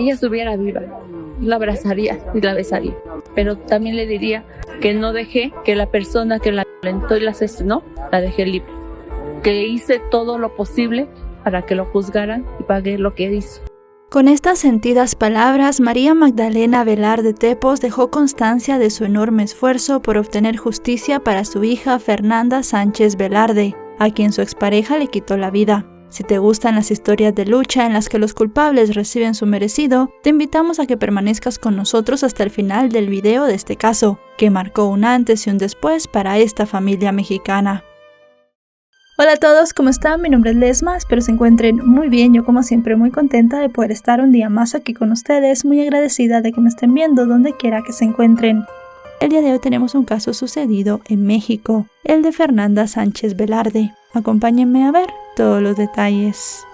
ella estuviera viva, la abrazaría y la besaría. Pero también le diría que no dejé que la persona que la violentó y la asesinó, la dejé libre. Que hice todo lo posible para que lo juzgaran y pagué lo que hizo. Con estas sentidas palabras, María Magdalena Velarde Tepos dejó constancia de su enorme esfuerzo por obtener justicia para su hija Fernanda Sánchez Velarde, a quien su expareja le quitó la vida. Si te gustan las historias de lucha en las que los culpables reciben su merecido, te invitamos a que permanezcas con nosotros hasta el final del video de este caso, que marcó un antes y un después para esta familia mexicana. Hola a todos, ¿cómo están? Mi nombre es Lesma, espero se encuentren muy bien. Yo como siempre muy contenta de poder estar un día más aquí con ustedes, muy agradecida de que me estén viendo donde quiera que se encuentren. El día de hoy tenemos un caso sucedido en México, el de Fernanda Sánchez Velarde. Acompáñenme a ver todos los detalles.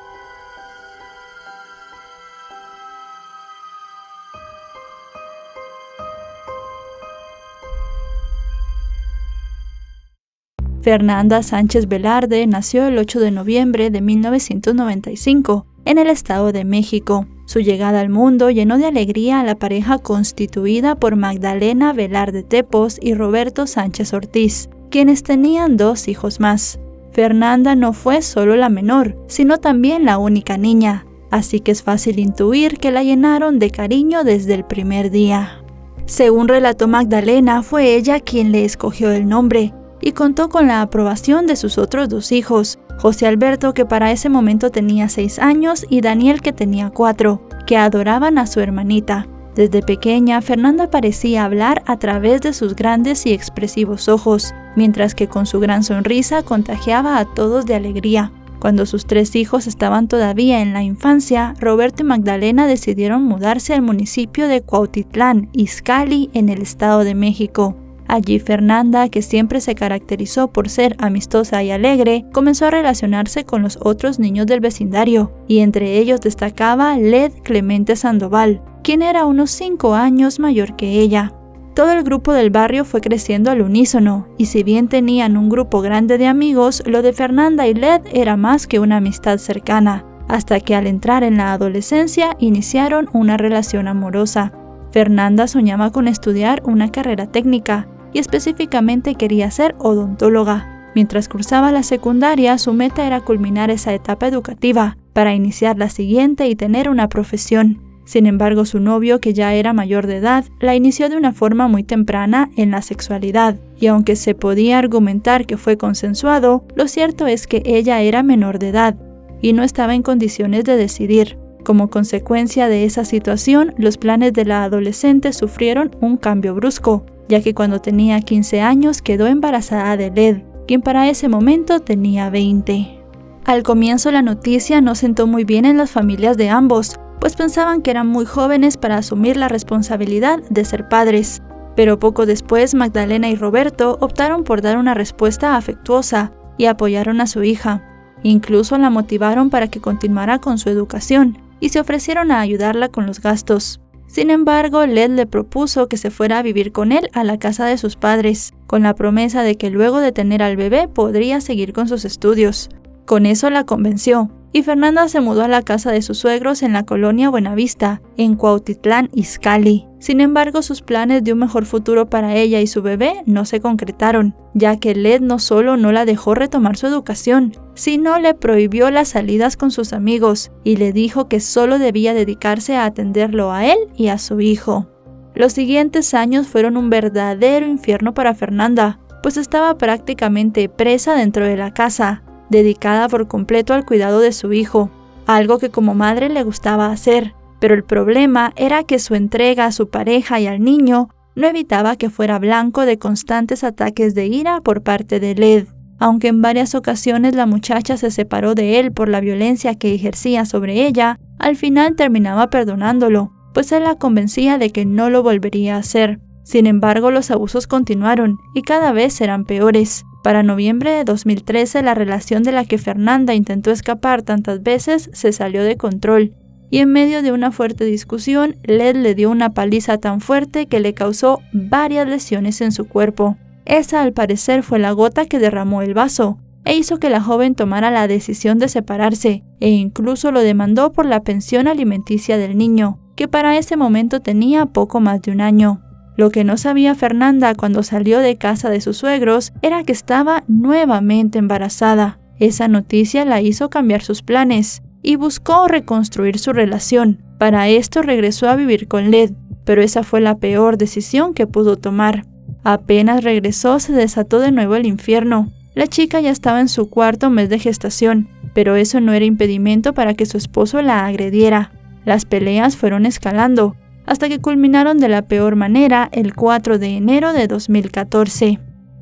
Fernanda Sánchez Velarde nació el 8 de noviembre de 1995 en el Estado de México. Su llegada al mundo llenó de alegría a la pareja constituida por Magdalena Velarde Tepos y Roberto Sánchez Ortiz, quienes tenían 2 hijos más. Fernanda no fue solo la menor, sino también la única niña, así que es fácil intuir que la llenaron de cariño desde el primer día. Según relató Magdalena, fue ella quien le escogió el nombre, y contó con la aprobación de sus otros 2 hijos, José Alberto, que para ese momento tenía 6 años, y Daniel, que tenía 4, que adoraban a su hermanita. Desde pequeña, Fernanda parecía hablar a través de sus grandes y expresivos ojos, mientras que con su gran sonrisa contagiaba a todos de alegría. Cuando sus 3 hijos estaban todavía en la infancia, Roberto y Magdalena decidieron mudarse al municipio de Cuautitlán, Izcalli, en el Estado de México. Allí Fernanda, que siempre se caracterizó por ser amistosa y alegre, comenzó a relacionarse con los otros niños del vecindario, y entre ellos destacaba Led Clemente Sandoval, quien era unos 5 años mayor que ella. Todo el grupo del barrio fue creciendo al unísono, y si bien tenían un grupo grande de amigos, lo de Fernanda y Led era más que una amistad cercana, hasta que al entrar en la adolescencia iniciaron una relación amorosa. Fernanda soñaba con estudiar una carrera técnica, y específicamente quería ser odontóloga. Mientras cursaba la secundaria, su meta era culminar esa etapa educativa para iniciar la siguiente y tener una profesión. Sin embargo, su novio, que ya era mayor de edad, la inició de una forma muy temprana en la sexualidad, y aunque se podía argumentar que fue consensuado, lo cierto es que ella era menor de edad y no estaba en condiciones de decidir. Como consecuencia de esa situación, los planes de la adolescente sufrieron un cambio brusco, ya que cuando tenía 15 años quedó embarazada de Led, quien para ese momento tenía 20. Al comienzo la noticia no sentó muy bien en las familias de ambos, pues pensaban que eran muy jóvenes para asumir la responsabilidad de ser padres. Pero poco después Magdalena y Roberto optaron por dar una respuesta afectuosa y apoyaron a su hija. Incluso la motivaron para que continuara con su educación y se ofrecieron a ayudarla con los gastos. Sin embargo, Led le propuso que se fuera a vivir con él a la casa de sus padres, con la promesa de que luego de tener al bebé podría seguir con sus estudios. Con eso la convenció, y Fernanda se mudó a la casa de sus suegros en la colonia Buenavista, en Cuautitlán, Izcalli. Sin embargo, sus planes de un mejor futuro para ella y su bebé no se concretaron, ya que Led no solo no la dejó retomar su educación, sino le prohibió las salidas con sus amigos y le dijo que solo debía dedicarse a atenderlo a él y a su hijo. Los siguientes años fueron un verdadero infierno para Fernanda, pues estaba prácticamente presa dentro de la casa, dedicada por completo al cuidado de su hijo, algo que como madre le gustaba hacer, pero el problema era que su entrega a su pareja y al niño no evitaba que fuera blanco de constantes ataques de ira por parte de Led. Aunque en varias ocasiones la muchacha se separó de él por la violencia que ejercía sobre ella, al final terminaba perdonándolo, pues él la convencía de que no lo volvería a hacer. Sin embargo, los abusos continuaron y cada vez eran peores. Para noviembre de 2013, la relación de la que Fernanda intentó escapar tantas veces se salió de control, y en medio de una fuerte discusión, Led le dio una paliza tan fuerte que le causó varias lesiones en su cuerpo. Esa, al parecer, fue la gota que derramó el vaso, e hizo que la joven tomara la decisión de separarse, e incluso lo demandó por la pensión alimenticia del niño, que para ese momento tenía poco más de un año. Lo que no sabía Fernanda cuando salió de casa de sus suegros era que estaba nuevamente embarazada. Esa noticia la hizo cambiar sus planes y buscó reconstruir su relación. Para esto regresó a vivir con Led, pero esa fue la peor decisión que pudo tomar. Apenas regresó, se desató de nuevo el infierno. La chica ya estaba en su 4º mes de gestación, pero eso no era impedimento para que su esposo la agrediera. Las peleas fueron escalando, hasta que culminaron de la peor manera el 4 de enero de 2014.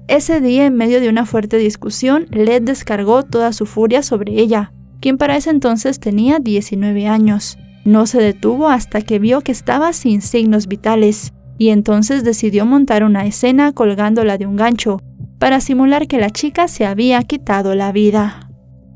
Ese día, en medio de una fuerte discusión, Led descargó toda su furia sobre ella, quien para ese entonces tenía 19 años. No se detuvo hasta que vio que estaba sin signos vitales, y entonces decidió montar una escena colgándola de un gancho, para simular que la chica se había quitado la vida.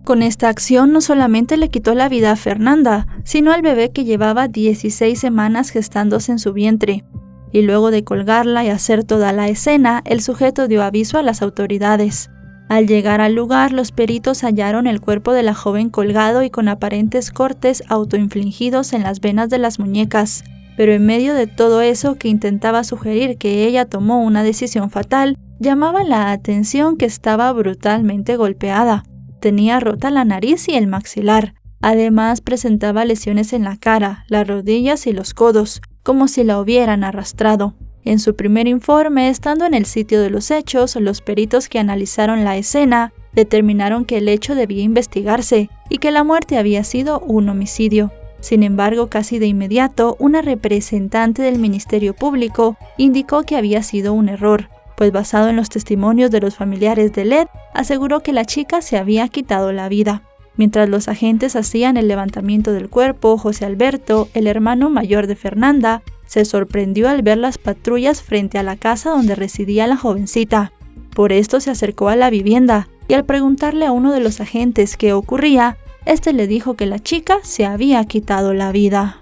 Con esta acción no solamente le quitó la vida a Fernanda, sino al bebé que llevaba 16 semanas gestándose en su vientre. Y luego de colgarla y hacer toda la escena, el sujeto dio aviso a las autoridades. Al llegar al lugar, los peritos hallaron el cuerpo de la joven colgado y con aparentes cortes autoinfligidos en las venas de las muñecas. Pero en medio de todo eso que intentaba sugerir que ella tomó una decisión fatal, llamaba la atención que estaba brutalmente golpeada. Tenía rota la nariz y el maxilar. Además, presentaba lesiones en la cara, las rodillas y los codos, como si la hubieran arrastrado. En su primer informe, estando en el sitio de los hechos, los peritos que analizaron la escena determinaron que el hecho debía investigarse y que la muerte había sido un homicidio. Sin embargo, casi de inmediato, una representante del Ministerio Público indicó que había sido un error, pues basado en los testimonios de los familiares de Led, aseguró que la chica se había quitado la vida. Mientras los agentes hacían el levantamiento del cuerpo, José Alberto, el hermano mayor de Fernanda, se sorprendió al ver las patrullas frente a la casa donde residía la jovencita. Por esto se acercó a la vivienda y al preguntarle a uno de los agentes qué ocurría, este le dijo que la chica se había quitado la vida.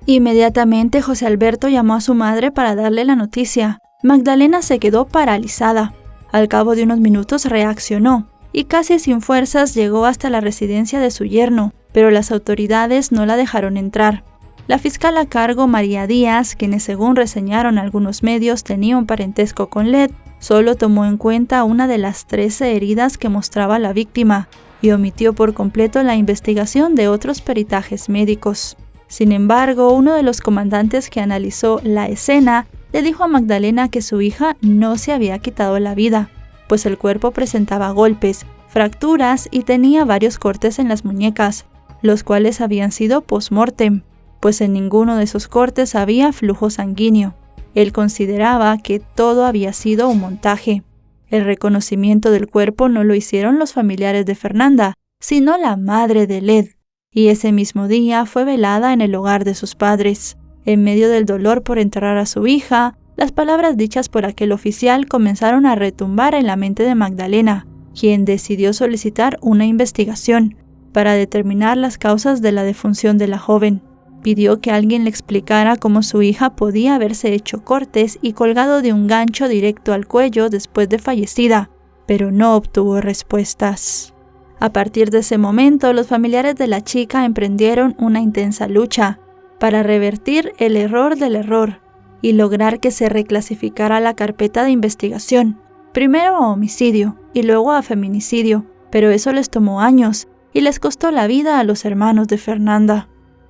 Inmediatamente José Alberto llamó a su madre para darle la noticia. Magdalena se quedó paralizada. Al cabo de unos minutos reaccionó y casi sin fuerzas llegó hasta la residencia de su yerno, pero las autoridades no la dejaron entrar. La fiscal a cargo, María Díaz, quienes según reseñaron algunos medios tenía un parentesco con Led, solo tomó en cuenta una de las 13 heridas que mostraba la víctima y omitió por completo la investigación de otros peritajes médicos. Sin embargo, uno de los comandantes que analizó la escena le dijo a Magdalena que su hija no se había quitado la vida, pues el cuerpo presentaba golpes, fracturas y tenía varios cortes en las muñecas, los cuales habían sido post-mortem, pues en ninguno de esos cortes había flujo sanguíneo. Él consideraba que todo había sido un montaje. El reconocimiento del cuerpo no lo hicieron los familiares de Fernanda, sino la madre de Led, y ese mismo día fue velada en el hogar de sus padres. En medio del dolor por enterrar a su hija, las palabras dichas por aquel oficial comenzaron a retumbar en la mente de Magdalena, quien decidió solicitar una investigación para determinar las causas de la defunción de la joven. Pidió que alguien le explicara cómo su hija podía haberse hecho cortes y colgado de un gancho directo al cuello después de fallecida, pero no obtuvo respuestas. A partir de ese momento, los familiares de la chica emprendieron una intensa lucha para revertir el error del error y lograr que se reclasificara la carpeta de investigación, primero a homicidio y luego a feminicidio, pero eso les tomó años y les costó la vida a los hermanos de Fernanda.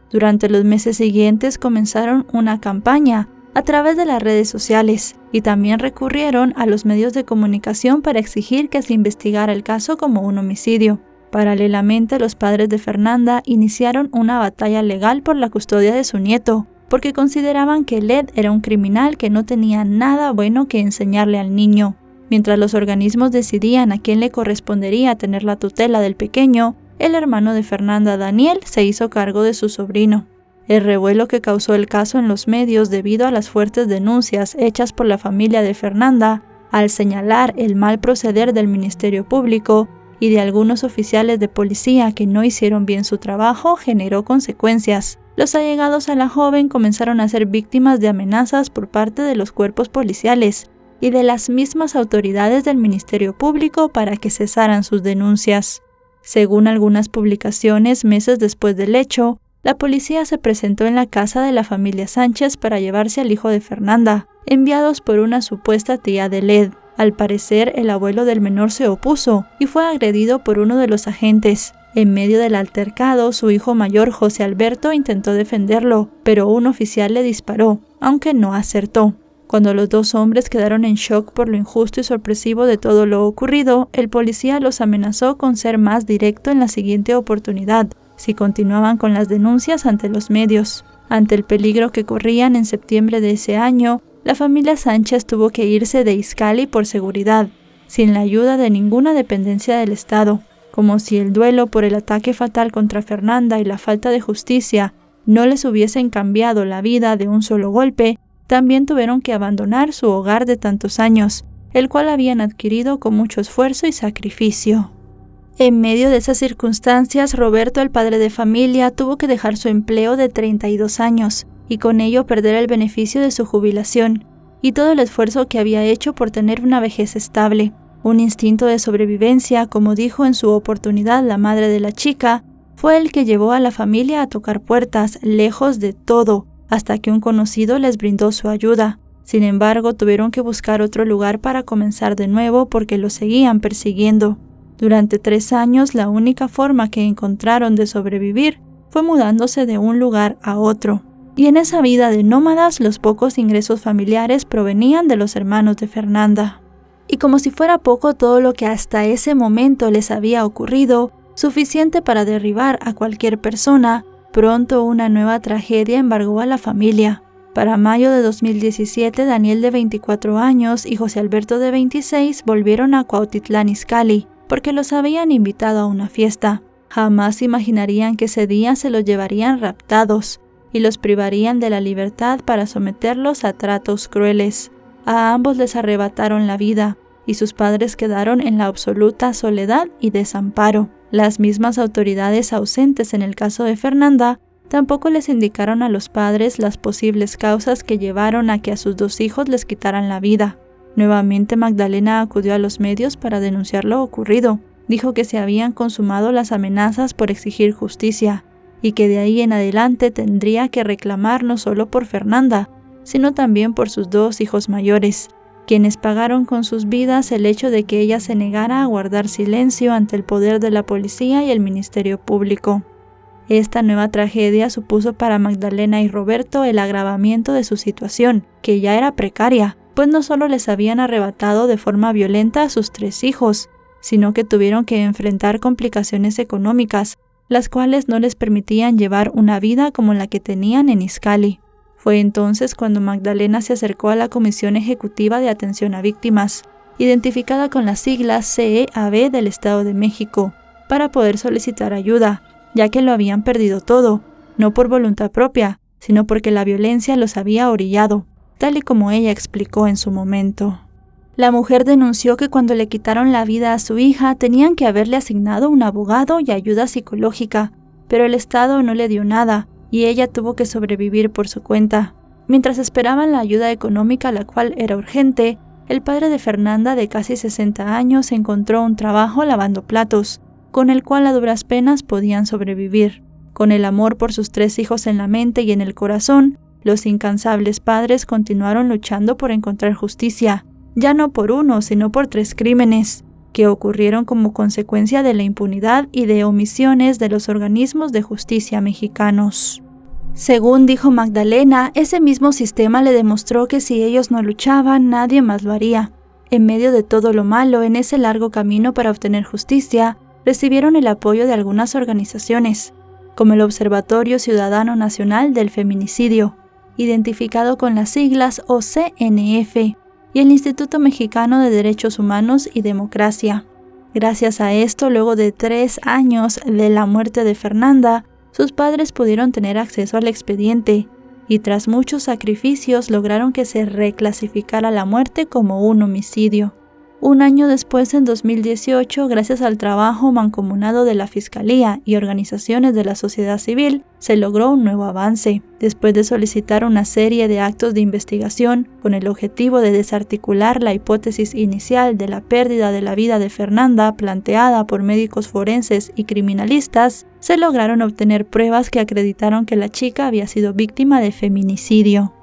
Durante los meses siguientes comenzaron una campaña a través de las redes sociales y también recurrieron a los medios de comunicación para exigir que se investigara el caso como un homicidio. Paralelamente, los padres de Fernanda iniciaron una batalla legal por la custodia de su nieto, porque consideraban que Led era un criminal que no tenía nada bueno que enseñarle al niño. Mientras los organismos decidían a quién le correspondería tener la tutela del pequeño, el hermano de Fernanda, Daniel, se hizo cargo de su sobrino. El revuelo que causó el caso en los medios debido a las fuertes denuncias hechas por la familia de Fernanda al señalar el mal proceder del Ministerio Público y de algunos oficiales de policía que no hicieron bien su trabajo generó consecuencias. Los allegados a la joven comenzaron a ser víctimas de amenazas por parte de los cuerpos policiales y de las mismas autoridades del Ministerio Público para que cesaran sus denuncias. Según algunas publicaciones, meses después del hecho, la policía se presentó en la casa de la familia Sánchez para llevarse al hijo de Fernanda, enviados por una supuesta tía de Led. Al parecer, el abuelo del menor se opuso y fue agredido por uno de los agentes. En medio del altercado, su hijo mayor, José Alberto, intentó defenderlo, pero un oficial le disparó, aunque no acertó. Cuando los dos hombres quedaron en shock por lo injusto y sorpresivo de todo lo ocurrido, el policía los amenazó con ser más directo en la siguiente oportunidad, si continuaban con las denuncias ante los medios. Ante el peligro que corrían en septiembre de ese año, la familia Sánchez tuvo que irse de Izcalli por seguridad, sin la ayuda de ninguna dependencia del Estado. Como si el duelo por el ataque fatal contra Fernanda y la falta de justicia no les hubiesen cambiado la vida de un solo golpe, también tuvieron que abandonar su hogar de tantos años, el cual habían adquirido con mucho esfuerzo y sacrificio. En medio de esas circunstancias, Roberto, el padre de familia, tuvo que dejar su empleo de 32 años y con ello perder el beneficio de su jubilación y todo el esfuerzo que había hecho por tener una vejez estable. Un instinto de sobrevivencia, como dijo en su oportunidad la madre de la chica, fue el que llevó a la familia a tocar puertas, lejos de todo, hasta que un conocido les brindó su ayuda. Sin embargo, tuvieron que buscar otro lugar para comenzar de nuevo porque los seguían persiguiendo. Durante 3 años, la única forma que encontraron de sobrevivir fue mudándose de un lugar a otro. Y en esa vida de nómadas, los pocos ingresos familiares provenían de los hermanos de Fernanda. Y como si fuera poco todo lo que hasta ese momento les había ocurrido, suficiente para derribar a cualquier persona, pronto una nueva tragedia embargó a la familia. Para mayo de 2017, Daniel, de 24 años, y José Alberto, de 26, volvieron a Cuautitlán Izcalli, porque los habían invitado a una fiesta. Jamás imaginarían que ese día se los llevarían raptados y los privarían de la libertad para someterlos a tratos crueles. A ambos les arrebataron la vida y sus padres quedaron en la absoluta soledad y desamparo. Las mismas autoridades ausentes en el caso de Fernanda tampoco les indicaron a los padres las posibles causas que llevaron a que a sus 2 hijos les quitaran la vida. Nuevamente Magdalena acudió a los medios para denunciar lo ocurrido. Dijo que se habían consumado las amenazas por exigir justicia y que de ahí en adelante tendría que reclamar no solo por Fernanda, sino también por sus 2 hijos mayores, quienes pagaron con sus vidas el hecho de que ella se negara a guardar silencio ante el poder de la policía y el Ministerio Público. Esta nueva tragedia supuso para Magdalena y Roberto el agravamiento de su situación, que ya era precaria, pues no solo les habían arrebatado de forma violenta a sus 3 hijos, sino que tuvieron que enfrentar complicaciones económicas, las cuales no les permitían llevar una vida como la que tenían en Izcalli. Fue entonces cuando Magdalena se acercó a la Comisión Ejecutiva de Atención a Víctimas, identificada con las siglas CEAV del Estado de México, para poder solicitar ayuda, ya que lo habían perdido todo, no por voluntad propia, sino porque la violencia los había orillado, tal y como ella explicó en su momento. La mujer denunció que cuando le quitaron la vida a su hija tenían que haberle asignado un abogado y ayuda psicológica, pero el Estado no le dio nada y ella tuvo que sobrevivir por su cuenta. Mientras esperaban la ayuda económica, la cual era urgente, el padre de Fernanda, de casi 60 años, encontró un trabajo lavando platos, con el cual a duras penas podían sobrevivir. Con el amor por sus 3 hijos en la mente y en el corazón, los incansables padres continuaron luchando por encontrar justicia, ya no por 1, sino por 3 crímenes, que ocurrieron como consecuencia de la impunidad y de omisiones de los organismos de justicia mexicanos. Según dijo Magdalena, ese mismo sistema le demostró que si ellos no luchaban, nadie más lo haría. En medio de todo lo malo, en ese largo camino para obtener justicia, recibieron el apoyo de algunas organizaciones, como el Observatorio Ciudadano Nacional del Feminicidio, identificado con las siglas OCNF, y el Instituto Mexicano de Derechos Humanos y Democracia. Gracias a esto, luego de 3 años de la muerte de Fernanda, sus padres pudieron tener acceso al expediente y tras muchos sacrificios lograron que se reclasificara la muerte como un homicidio. Un año después, en 2018, gracias al trabajo mancomunado de la Fiscalía y organizaciones de la sociedad civil, se logró un nuevo avance. Después de solicitar una serie de actos de investigación con el objetivo de desarticular la hipótesis inicial de la pérdida de la vida de Fernanda planteada por médicos forenses y criminalistas, se lograron obtener pruebas que acreditaron que la chica había sido víctima de feminicidio.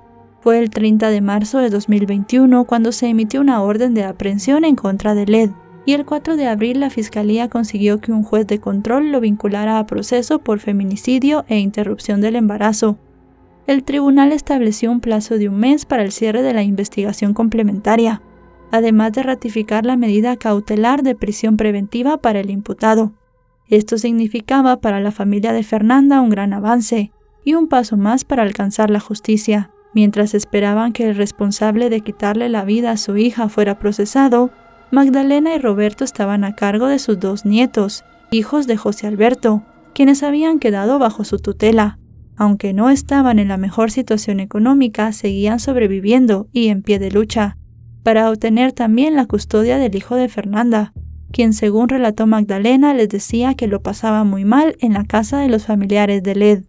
Fue el 30 de marzo de 2021 cuando se emitió una orden de aprehensión en contra de Led, y el 4 de abril la Fiscalía consiguió que un juez de control lo vinculara a proceso por feminicidio e interrupción del embarazo. El tribunal estableció un plazo de un mes para el cierre de la investigación complementaria, además de ratificar la medida cautelar de prisión preventiva para el imputado. Esto significaba para la familia de Fernanda un gran avance y un paso más para alcanzar la justicia. Mientras esperaban que el responsable de quitarle la vida a su hija fuera procesado, Magdalena y Roberto estaban a cargo de sus 2 nietos, hijos de José Alberto, quienes habían quedado bajo su tutela. Aunque no estaban en la mejor situación económica, seguían sobreviviendo y en pie de lucha, para obtener también la custodia del hijo de Fernanda, quien, según relató Magdalena, les decía que lo pasaba muy mal en la casa de los familiares de Led.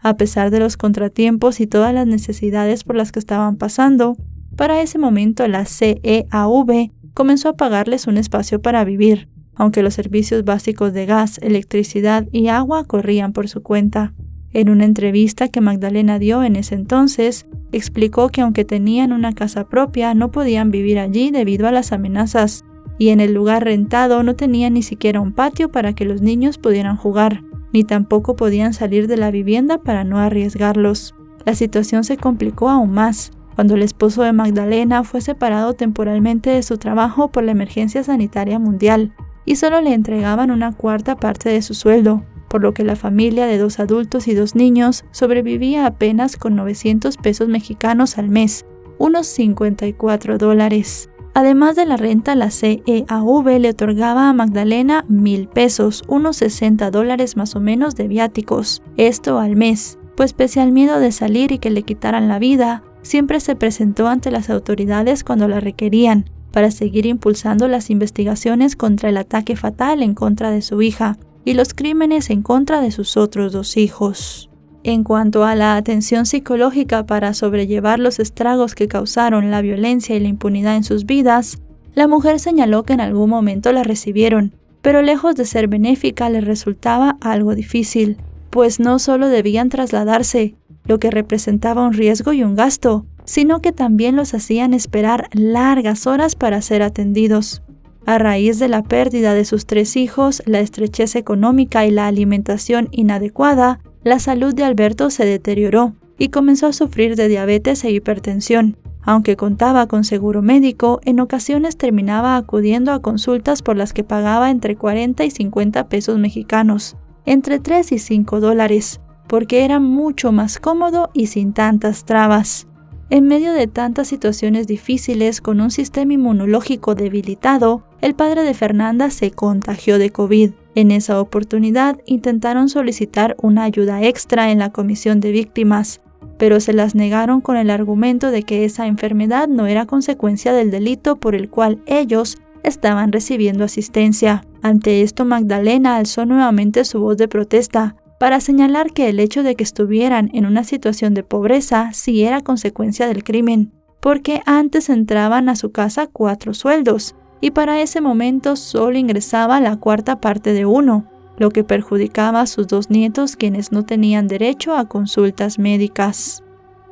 A pesar de los contratiempos y todas las necesidades por las que estaban pasando, para ese momento la CEAV comenzó a pagarles un espacio para vivir, aunque los servicios básicos de gas, electricidad y agua corrían por su cuenta. En una entrevista que Magdalena dio en ese entonces, explicó que aunque tenían una casa propia, no podían vivir allí debido a las amenazas, y en el lugar rentado no tenían ni siquiera un patio para que los niños pudieran jugar, ni tampoco podían salir de la vivienda para no arriesgarlos. La situación se complicó aún más cuando el esposo de Magdalena fue separado temporalmente de su trabajo por la emergencia sanitaria mundial y solo le entregaban una cuarta parte de su sueldo, por lo que la familia de 2 adultos y 2 niños sobrevivía apenas con 900 pesos mexicanos al mes, unos $54. Además de la renta, la CEAV le otorgaba a Magdalena 1,000 pesos, unos $60 más o menos de viáticos, esto al mes, pues pese al miedo de salir y que le quitaran la vida, siempre se presentó ante las autoridades cuando la requerían, para seguir impulsando las investigaciones contra el ataque fatal en contra de su hija y los crímenes en contra de sus otros 2 hijos. En cuanto a la atención psicológica para sobrellevar los estragos que causaron la violencia y la impunidad en sus vidas, la mujer señaló que en algún momento la recibieron, pero lejos de ser benéfica les resultaba algo difícil, pues no solo debían trasladarse, lo que representaba un riesgo y un gasto, sino que también los hacían esperar largas horas para ser atendidos. A raíz de la pérdida de sus 3 hijos, la estrechez económica y la alimentación inadecuada, la salud de Alberto se deterioró y comenzó a sufrir de diabetes e hipertensión. Aunque contaba con seguro médico, en ocasiones terminaba acudiendo a consultas por las que pagaba entre 40 y 50 pesos mexicanos, entre 3 y 5 dólares, porque era mucho más cómodo y sin tantas trabas. En medio de tantas situaciones difíciles, con un sistema inmunológico debilitado, el padre de Fernanda se contagió de COVID. En esa oportunidad intentaron solicitar una ayuda extra en la comisión de víctimas, pero se las negaron con el argumento de que esa enfermedad no era consecuencia del delito por el cual ellos estaban recibiendo asistencia. Ante esto, Magdalena alzó nuevamente su voz de protesta para señalar que el hecho de que estuvieran en una situación de pobreza sí era consecuencia del crimen, porque antes entraban a su casa 4 sueldos, y para ese momento solo ingresaba la cuarta parte de uno, lo que perjudicaba a sus 2 nietos, quienes no tenían derecho a consultas médicas.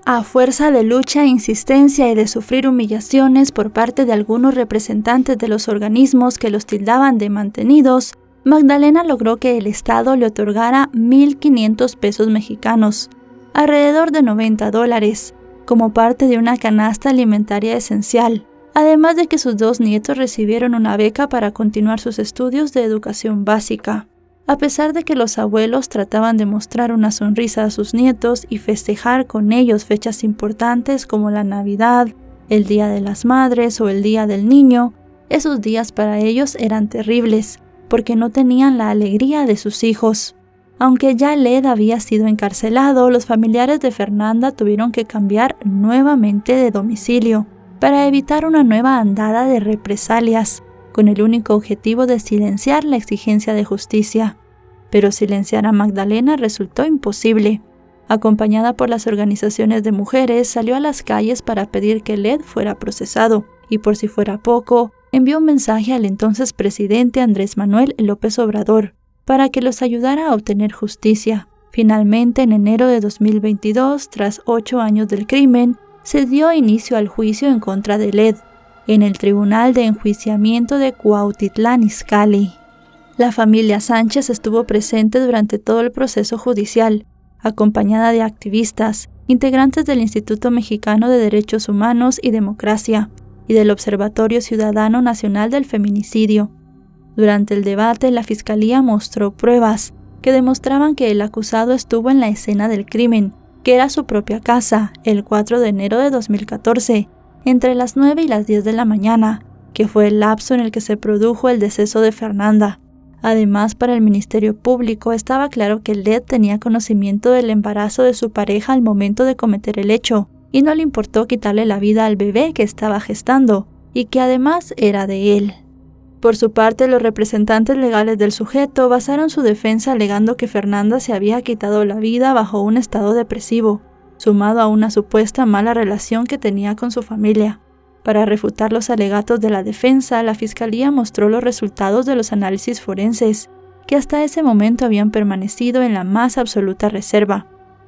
A fuerza de lucha, insistencia y de sufrir humillaciones por parte de algunos representantes de los organismos que los tildaban de mantenidos, Magdalena logró que el Estado le otorgara 1,500 pesos mexicanos, alrededor de 90 dólares, como parte de una canasta alimentaria esencial, además de que sus 2 nietos recibieron una beca para continuar sus estudios de educación básica. A pesar de que los abuelos trataban de mostrar una sonrisa a sus nietos y festejar con ellos fechas importantes como la Navidad, el Día de las Madres o el Día del Niño, esos días para ellos eran terribles, porque no tenían la alegría de sus hijos. Aunque ya Led había sido encarcelado, los familiares de Fernanda tuvieron que cambiar nuevamente de domicilio. para evitar una nueva andada de represalias, con el único objetivo de silenciar la exigencia de justicia. Pero silenciar a Magdalena resultó imposible. Acompañada por las organizaciones de mujeres, salió a las calles para pedir que Led fuera procesado, y por si fuera poco, envió un mensaje al entonces presidente Andrés Manuel López Obrador, para que los ayudara a obtener justicia. Finalmente, en enero de 2022, tras 8 años del crimen, se dio inicio al juicio en contra de Led, en el Tribunal de Enjuiciamiento de Cuautitlán Izcalli. La familia Sánchez estuvo presente durante todo el proceso judicial, acompañada de activistas, integrantes del Instituto Mexicano de Derechos Humanos y Democracia y del Observatorio Ciudadano Nacional del Feminicidio. Durante el debate, la Fiscalía mostró pruebas que demostraban que el acusado estuvo en la escena del crimen, que era su propia casa, el 4 de enero de 2014, entre las 9 y las 10 de la mañana, que fue el lapso en el que se produjo el deceso de Fernanda. Además, para el Ministerio Público estaba claro que Led tenía conocimiento del embarazo de su pareja al momento de cometer el hecho, y no le importó quitarle la vida al bebé que estaba gestando, y que además era de él. Por su parte, los representantes legales del sujeto basaron su defensa alegando que Fernanda se había quitado la vida bajo un estado depresivo, sumado a una supuesta mala relación que tenía con su familia. Para refutar los alegatos de la defensa, la Fiscalía mostró los resultados de los análisis forenses, que hasta ese momento habían permanecido en la más absoluta reserva,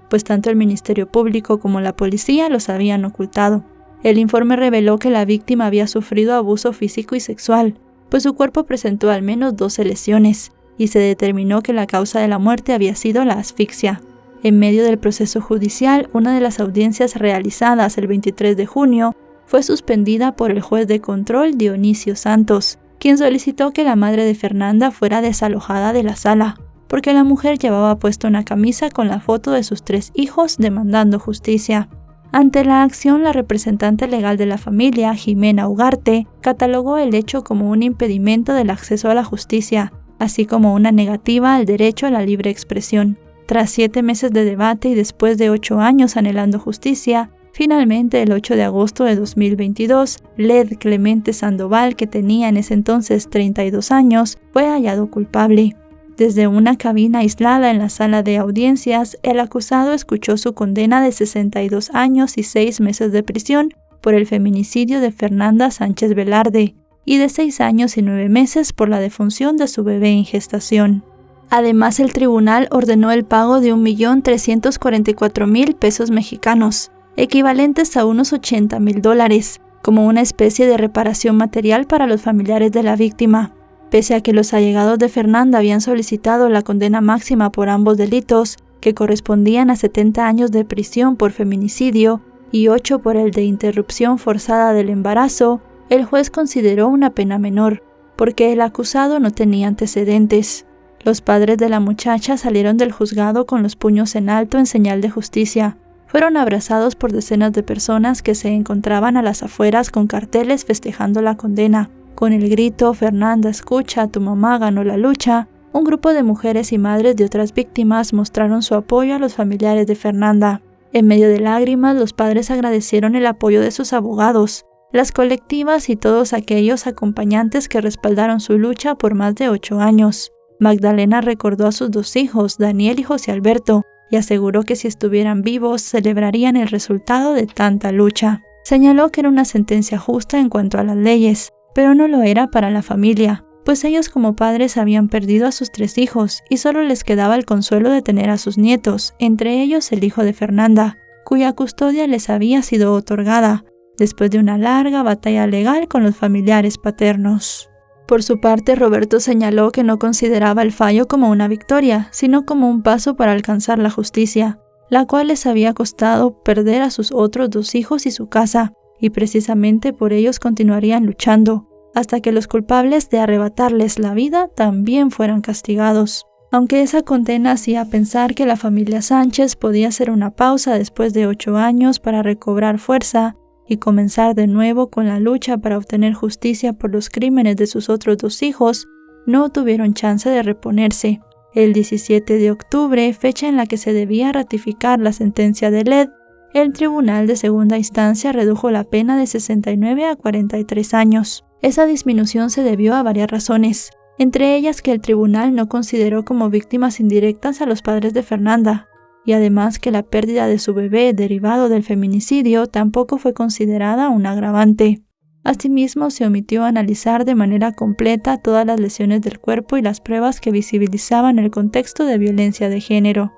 pues tanto el Ministerio Público como la policía los habían ocultado. El informe reveló que la víctima había sufrido abuso físico y sexual, pues su cuerpo presentó al menos 12 lesiones, y se determinó que la causa de la muerte había sido la asfixia. En medio del proceso judicial, una de las audiencias realizadas el 23 de junio fue suspendida por el juez de control Dionisio Santos, quien solicitó que la madre de Fernanda fuera desalojada de la sala, porque la mujer llevaba puesta una camisa con la foto de sus 3 hijos demandando justicia. Ante la acción, la representante legal de la familia, Jimena Ugarte, catalogó el hecho como un impedimento del acceso a la justicia, así como una negativa al derecho a la libre expresión. Tras 7 meses de debate y después de 8 años anhelando justicia, finalmente, el 8 de agosto de 2022, Led Clemente Sandoval, que tenía en ese entonces 32 años, fue hallado culpable. Desde una cabina aislada en la sala de audiencias, el acusado escuchó su condena de 62 años y 6 meses de prisión por el feminicidio de Fernanda Sánchez Velarde y de 6 años y 9 meses por la defunción de su bebé en gestación. Además, el tribunal ordenó el pago de 1.344.000 pesos mexicanos, equivalentes a unos $80.000, como una especie de reparación material para los familiares de la víctima. Pese a que los allegados de Fernanda habían solicitado la condena máxima por ambos delitos, que correspondían a 70 años de prisión por feminicidio y 8 por el de interrupción forzada del embarazo, el juez consideró una pena menor, porque el acusado no tenía antecedentes. Los padres de la muchacha salieron del juzgado con los puños en alto en señal de justicia. Fueron abrazados por decenas de personas que se encontraban a las afueras con carteles festejando la condena. Con el grito «Fernanda, escucha, tu mamá ganó la lucha», un grupo de mujeres y madres de otras víctimas mostraron su apoyo a los familiares de Fernanda. En medio de lágrimas, los padres agradecieron el apoyo de sus abogados, las colectivas y todos aquellos acompañantes que respaldaron su lucha por más de 8 años. Magdalena recordó a sus 2 hijos, Daniel y José Alberto, y aseguró que si estuvieran vivos celebrarían el resultado de tanta lucha. Señaló que era una sentencia justa en cuanto a las leyes, pero no lo era para la familia, pues ellos como padres habían perdido a sus 3 hijos y solo les quedaba el consuelo de tener a sus nietos, entre ellos el hijo de Fernanda, cuya custodia les había sido otorgada, después de una larga batalla legal con los familiares paternos. Por su parte, Roberto señaló que no consideraba el fallo como una victoria, sino como un paso para alcanzar la justicia, la cual les había costado perder a sus otros 2 hijos y su casa, y precisamente por ellos continuarían luchando, hasta que los culpables de arrebatarles la vida también fueran castigados. Aunque esa condena hacía pensar que la familia Sánchez podía hacer una pausa después de 8 años para recobrar fuerza y comenzar de nuevo con la lucha para obtener justicia por los crímenes de sus otros 2 hijos, no tuvieron chance de reponerse. El 17 de octubre, fecha en la que se debía ratificar la sentencia de Led, el Tribunal de Segunda Instancia redujo la pena de 69 a 43 años. Esa disminución se debió a varias razones, entre ellas que el tribunal no consideró como víctimas indirectas a los padres de Fernanda, y además que la pérdida de su bebé derivado del feminicidio tampoco fue considerada un agravante. Asimismo, se omitió analizar de manera completa todas las lesiones del cuerpo y las pruebas que visibilizaban el contexto de violencia de género.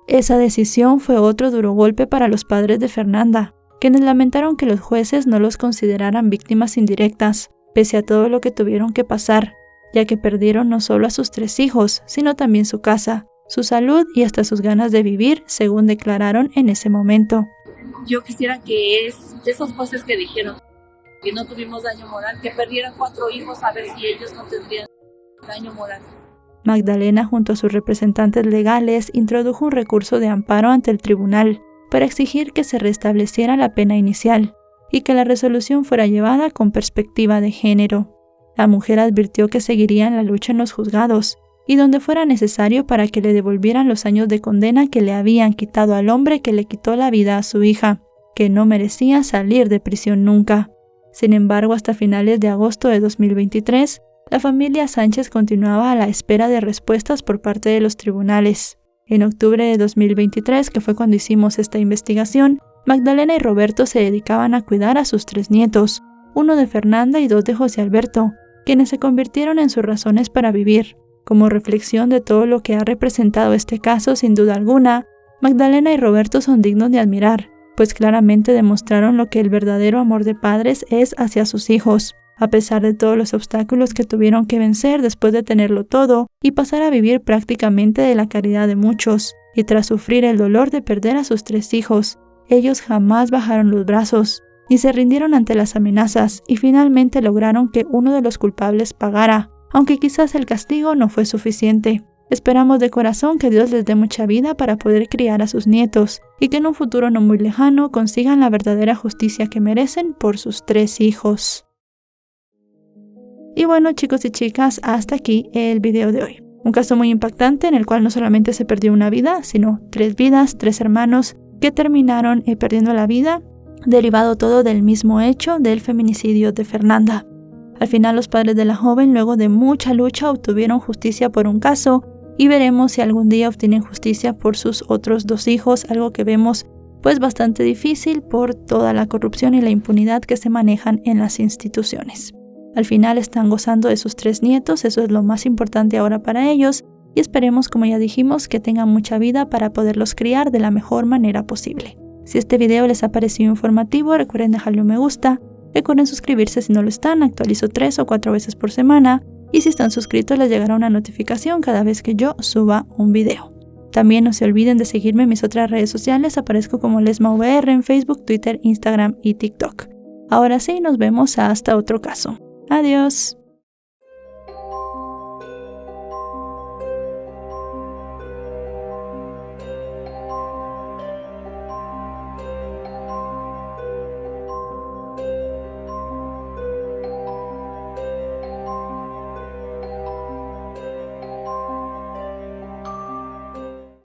Esa decisión fue otro duro golpe para los padres de Fernanda, quienes lamentaron que los jueces no los consideraran víctimas indirectas, pese a todo lo que tuvieron que pasar, ya que perdieron no solo a sus 3 hijos, sino también su casa, su salud y hasta sus ganas de vivir, según declararon en ese momento. Yo quisiera que de esos jueces que dijeron que no tuvimos daño moral, que perdieran 4 hijos a ver si ellos no tendrían daño moral. Magdalena, junto a sus representantes legales, introdujo un recurso de amparo ante el tribunal para exigir que se restableciera la pena inicial y que la resolución fuera llevada con perspectiva de género. La mujer advirtió que seguirían la lucha en los juzgados y donde fuera necesario para que le devolvieran los años de condena que le habían quitado al hombre que le quitó la vida a su hija, que no merecía salir de prisión nunca. Sin embargo, hasta finales de agosto de 2023, la familia Sánchez continuaba a la espera de respuestas por parte de los tribunales. En octubre de 2023, que fue cuando hicimos esta investigación, Magdalena y Roberto se dedicaban a cuidar a sus 3 nietos, 1 de Fernanda y 2 de José Alberto, quienes se convirtieron en sus razones para vivir. Como reflexión de todo lo que ha representado este caso, sin duda alguna, Magdalena y Roberto son dignos de admirar, pues claramente demostraron lo que el verdadero amor de padres es hacia sus hijos, a pesar de todos los obstáculos que tuvieron que vencer después de tenerlo todo y pasar a vivir prácticamente de la caridad de muchos, y tras sufrir el dolor de perder a sus 3 hijos, ellos jamás bajaron los brazos, ni se rindieron ante las amenazas y finalmente lograron que uno de los culpables pagara, aunque quizás el castigo no fue suficiente. Esperamos de corazón que Dios les dé mucha vida para poder criar a sus nietos y que en un futuro no muy lejano consigan la verdadera justicia que merecen por sus 3 hijos. Y bueno, chicos y chicas, hasta aquí el video de hoy. Un caso muy impactante en el cual no solamente se perdió una vida, sino 3 vidas, 3 hermanos que terminaron perdiendo la vida, derivado todo del mismo hecho del feminicidio de Fernanda. Al final los padres de la joven, luego de mucha lucha, obtuvieron justicia por un caso y veremos si algún día obtienen justicia por sus otros 2 hijos, algo que vemos pues bastante difícil por toda la corrupción y la impunidad que se manejan en las instituciones. Al final están gozando de sus 3 nietos, eso es lo más importante ahora para ellos, y esperemos, como ya dijimos, que tengan mucha vida para poderlos criar de la mejor manera posible. Si este video les ha parecido informativo, recuerden dejarle un me gusta, recuerden suscribirse si no lo están, actualizo 3 o 4 veces por semana, y si están suscritos les llegará una notificación cada vez que yo suba un video. También no se olviden de seguirme en mis otras redes sociales, aparezco como LesmaVR en Facebook, Twitter, Instagram y TikTok. Ahora sí, nos vemos hasta otro caso. Adiós.